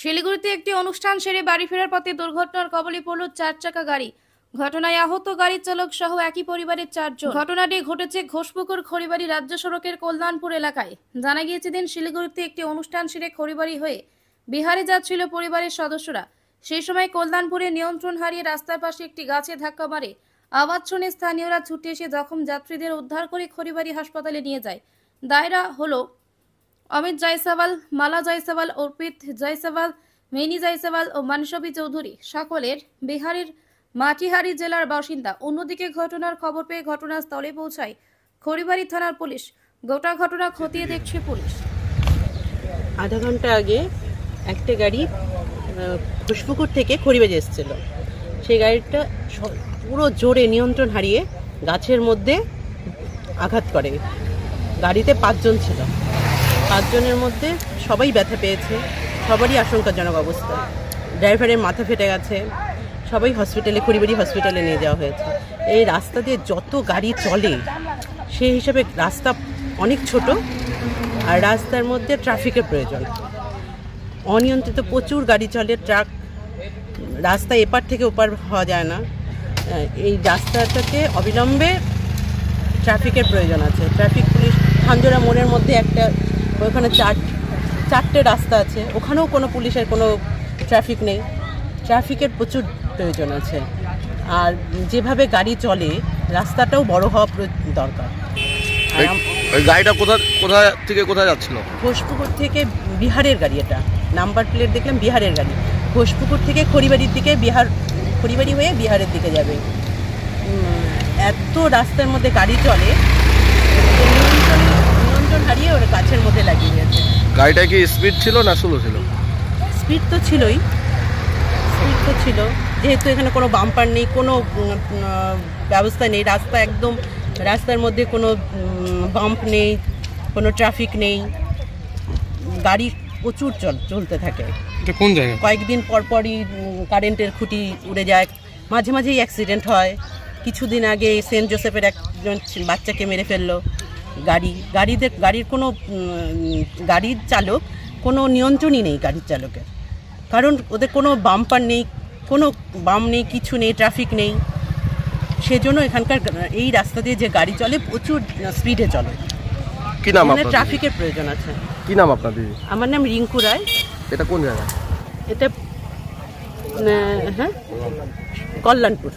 শিলিগুড়িতে একটি অনুষ্ঠান সেরে বাড়ি ফেরার পথে দুর্ঘটনার কবলে পড়ল 4 চাকা গাড়ি। ঘটনায় আহত গাড়ির চালক সহ একই পরিবারের 4 জন। ঘটনাটি ঘটেছে ঘোষপুকুর খড়িবাড়ি রাজ্য সড়কের কল্যাণপুর এলাকায়। জানা গিয়েছে দিন শিলিগুড়িতে একটি অনুষ্ঠান সেরে খড়িবাড়ি হয়ে বিহারে যাচ্ছিল পরিবারের সদস্যরা। সেই সময় কল্যাণপুরে নিয়ন্ত্রণ হারিয়ে রাস্তার পাশে একটি গাছে ধাক্কা মারে। আওয়াজ শুনে স্থানীয়রা ছুটে এসে জখম যাত্রীদের উদ্ধার করে খড়িবাড়ি হাসপাতালে নিয়ে যায়। দায়রা হলো অমিত জয়সওয়াল, মালা জয়সওয়াল, অর্পিত জয়সওয়াল, মেনি জয়সওয়াল ও মানসবী চৌধুরী, সকলের বিহারের মাটিহারি জেলার বাসিন্দা। অন্যদিকে ঘটনার খবর পেয়ে ঘটনাস্থলে পৌঁছায় খড়িবাড়ি থানার পুলিশ। গোটা ঘটনা খতিয়ে দেখছে পুলিশ। আধা ঘন্টা আগে একটা গাড়ি ঘোষপুকুর থেকে খড়িবাড়ি এসেছিল। সেই গাড়িটা পুরো জোরে নিয়ন্ত্রণ হারিয়ে গাছের মধ্যে আঘাত করে। গাড়িতে 5 জন ছিল। 5 জনের মধ্যে সবাই ব্যথা পেয়েছে, সবারই আশঙ্কাজনক অবস্থা। ড্রাইভারের মাথা ফেটে গেছে, সবাই হসপিটালে, খড়িবাড়ি হসপিটালে নিয়ে যাওয়া হয়েছে। এই রাস্তা দিয়ে যত গাড়ি চলে সেই হিসাবে রাস্তা অনেক ছোট, আর রাস্তার মধ্যে ট্রাফিকের প্রয়োজন। অনিয়ন্ত্রিত প্রচুর গাড়ি চলে, ট্রাক, রাস্তা এপার থেকে ওপার হওয়া যায় না। এই রাস্তাটাকে অবিলম্বে ট্রাফিকের প্রয়োজন আছে। ট্রাফিক পুলিশ খানজোড়া মোড়ের মধ্যে একটা, ওখানে 4টে রাস্তা আছে, ওখানেও কোনো পুলিশের কোনো ট্রাফিক নেই। ট্রাফিকের প্রচুর প্রয়োজন আছে। আর যেভাবে গাড়ি চলে রাস্তাটাও বড় হওয়া দরকার। ওই গাড়িটা কোথা থেকে কোথায় যাচ্ছিল? ঘোষপুকুর থেকে বিহারের গাড়ি। এটা নাম্বার প্লেট দেখলাম বিহারের গাড়ি। ঘোষপুকুর থেকে খড়িবাড়ির দিকে, খড়িবাড়ি হয়ে বিহারের দিকে যাবে। এত রাস্তার মধ্যে গাড়ি চলে, নিয়ন্ত্রণ হারিয়ে ওর গাছের মধ্যে লাগিয়ে গেছে। গাড়িটা কি স্পিড ছিল না স্লো ছিল? স্পিড তো ছিল, যেহেতু এখানে কোনো বাম্পার নেই, কোনো ব্যবস্থা নেই। রাস্তা একদম, রাস্তার মধ্যে কোনো বাম্প নেই, কোনো ট্রাফিক নেই, গাড়ি প্রচুর চলতে থাকে। কোন জায়গায় কয়েকদিন পরপরই কারেন্টের খুঁটি উড়ে যায়, মাঝে মাঝেই অ্যাক্সিডেন্ট হয়। কিছুদিন আগে সেন্ট জোসেফের একজন বাচ্চাকে মেরে ফেললো গাড়ির কোনো গাড়ির চালক, কোনো নিয়ন্ত্রণই নেই গাড়ির চালকের। কারণ ওদের কোনো বাম্পার নেই, কোনো বাম নেই, কিছু নেই, ট্রাফিক নেই। সেজন্য এখানকার এই রাস্তা দিয়ে যে গাড়ি চলে প্রচুর স্পিডে চলে। কি নাম আপনার? ট্রাফিকের প্রয়োজন আছে। কি নাম আপনার দিদি? আমার নাম রিঙ্কু রায়। এটা কোন জায়গা? এটা কল্যাণপুর।